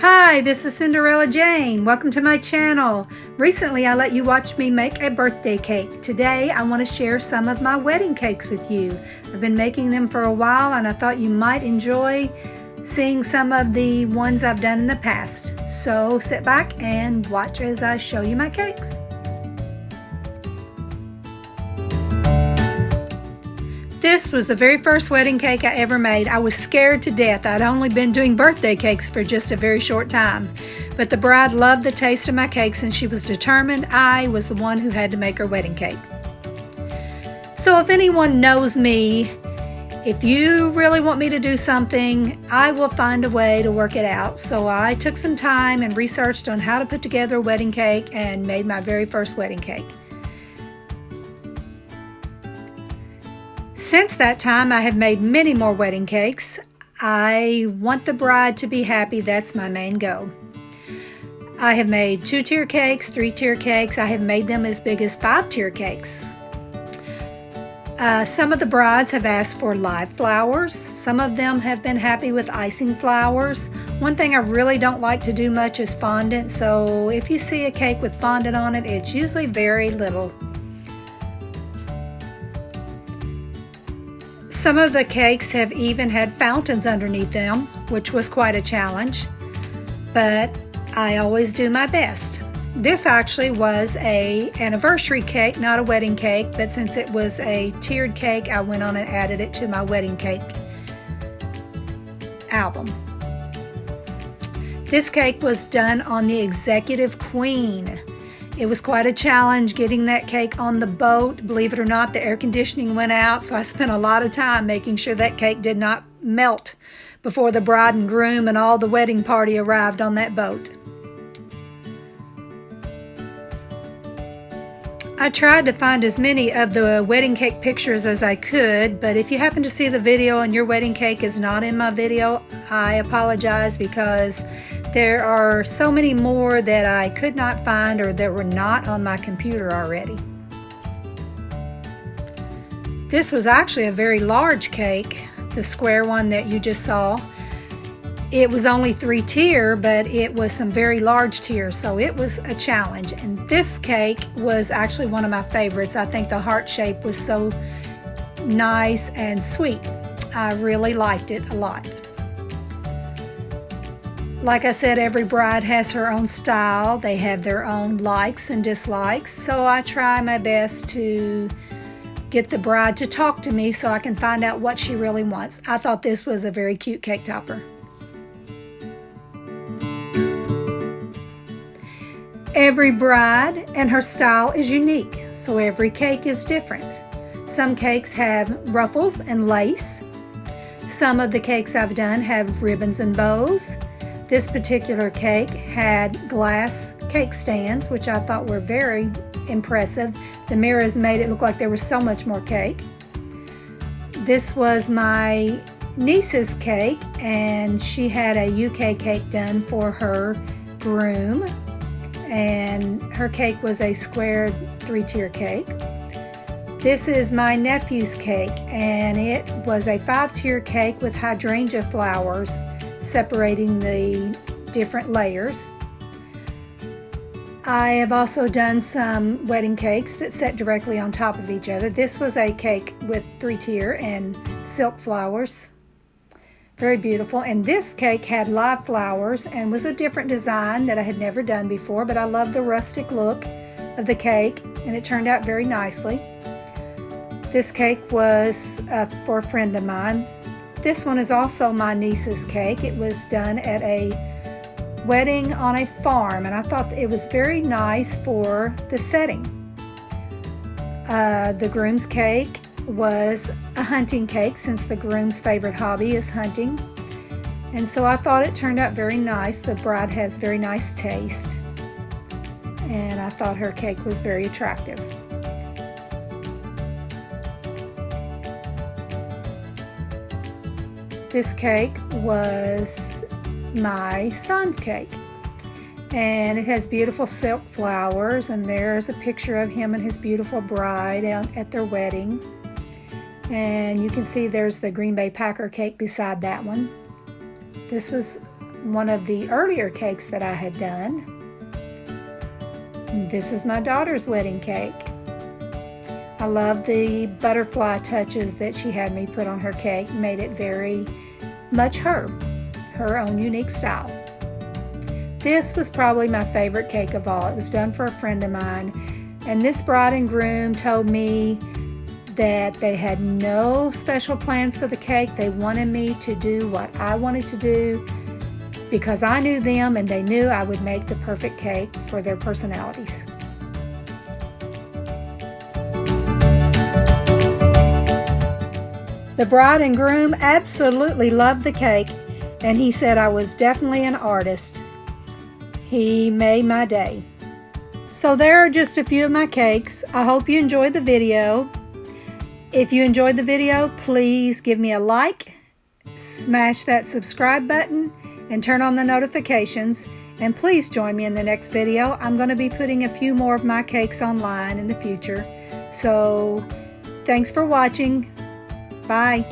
Hi, this is Cinderella Jane. Welcome to my channel. Recently, I let you watch me make a birthday cake. Today, I want to share some of my wedding cakes with you. I've been making them for a while and I thought you might enjoy seeing some of the ones I've done in the past. So sit back and watch as I show you my cakes. This was the very first wedding cake I ever made. I was scared to death. I'd only been doing birthday cakes for just a very short time. But the bride loved the taste of my cakes and she was determined I was the one who had to make her wedding cake. So if anyone knows me, if you really want me to do something, I will find a way to work it out. So I took some time and researched on how to put together a wedding cake and made my very first wedding cake. Since that time, I have made many more wedding cakes. I want the bride to be happy. That's my main goal. I have made 2-tier cakes, 3-tier cakes. I have made them as big as 5-tier cakes. Some of the brides have asked for live flowers. Some of them have been happy with icing flowers. One thing I really don't like to do much is fondant. So if you see a cake with fondant on it, it's usually very little. Some of the cakes have even had fountains underneath them, which was quite a challenge, but I always do my best. This actually was an anniversary cake, not a wedding cake, but since it was a tiered cake, I went on and added it to my wedding cake album. This cake was done on the Executive Queen. It was quite a challenge getting that cake on the boat. Believe it or not, the air conditioning went out, so I spent a lot of time making sure that cake did not melt before the bride and groom and all the wedding party arrived on that boat. I tried to find as many of the wedding cake pictures as I could, but if you happen to see the video and your wedding cake is not in my video, I apologize because there are so many more that I could not find or that were not on my computer already. This was actually a very large cake, the square one that you just saw. It was only 3-tier, but it was some very large tiers, so it was a challenge. And this cake was actually one of my favorites. I think the heart shape was so nice and sweet. I really liked it a lot. Like I said, every bride has her own style. They have their own likes and dislikes. So I try my best to get the bride to talk to me so I can find out what she really wants. I thought this was a very cute cake topper. Every bride and her style is unique, so every cake is different. Some cakes have ruffles and lace. Some of the cakes I've done have ribbons and bows. This particular cake had glass cake stands, which I thought were very impressive. The mirrors made it look like there was so much more cake. This was my niece's cake, and she had a UK cake done for her groom, and her cake was a squared 3-tier cake. This is my nephew's cake, and it was a 5-tier cake with hydrangea flowers separating the different layers. I have also done some wedding cakes that sat directly on top of each other. This was a cake with 3-tier and silk flowers. Very beautiful. And this cake had live flowers and was a different design that I had never done before, but I love the rustic look of the cake and it turned out very nicely. This cake was for a friend of mine. This one is also my niece's cake. It was done at a wedding on a farm, and I thought it was very nice for the setting. The groom's cake was a hunting cake since the groom's favorite hobby is hunting. And so I thought it turned out very nice. The bride has very nice taste, and I thought her cake was very attractive. This cake was my son's cake, and it has beautiful silk flowers, and there's a picture of him and his beautiful bride at their wedding. And you can see there's the Green Bay Packer cake beside that one. This was one of the earlier cakes that I had done. This is my daughter's wedding cake. I love the butterfly touches that she had me put on her cake. Made it very much her own unique style. This was probably my favorite cake of all. It was done for a friend of mine, and this bride and groom told me that they had no special plans for the cake. They wanted me to do what I wanted to do because I knew them and they knew I would make the perfect cake for their personalities. The bride and groom absolutely loved the cake, and he said I was definitely an artist. He made my day. So there are just a few of my cakes. I hope you enjoyed the video. If you enjoyed the video, please give me a like, smash that subscribe button, and turn on the notifications. And please join me in the next video. I'm going to be putting a few more of my cakes online in the future. So thanks for watching. Bye.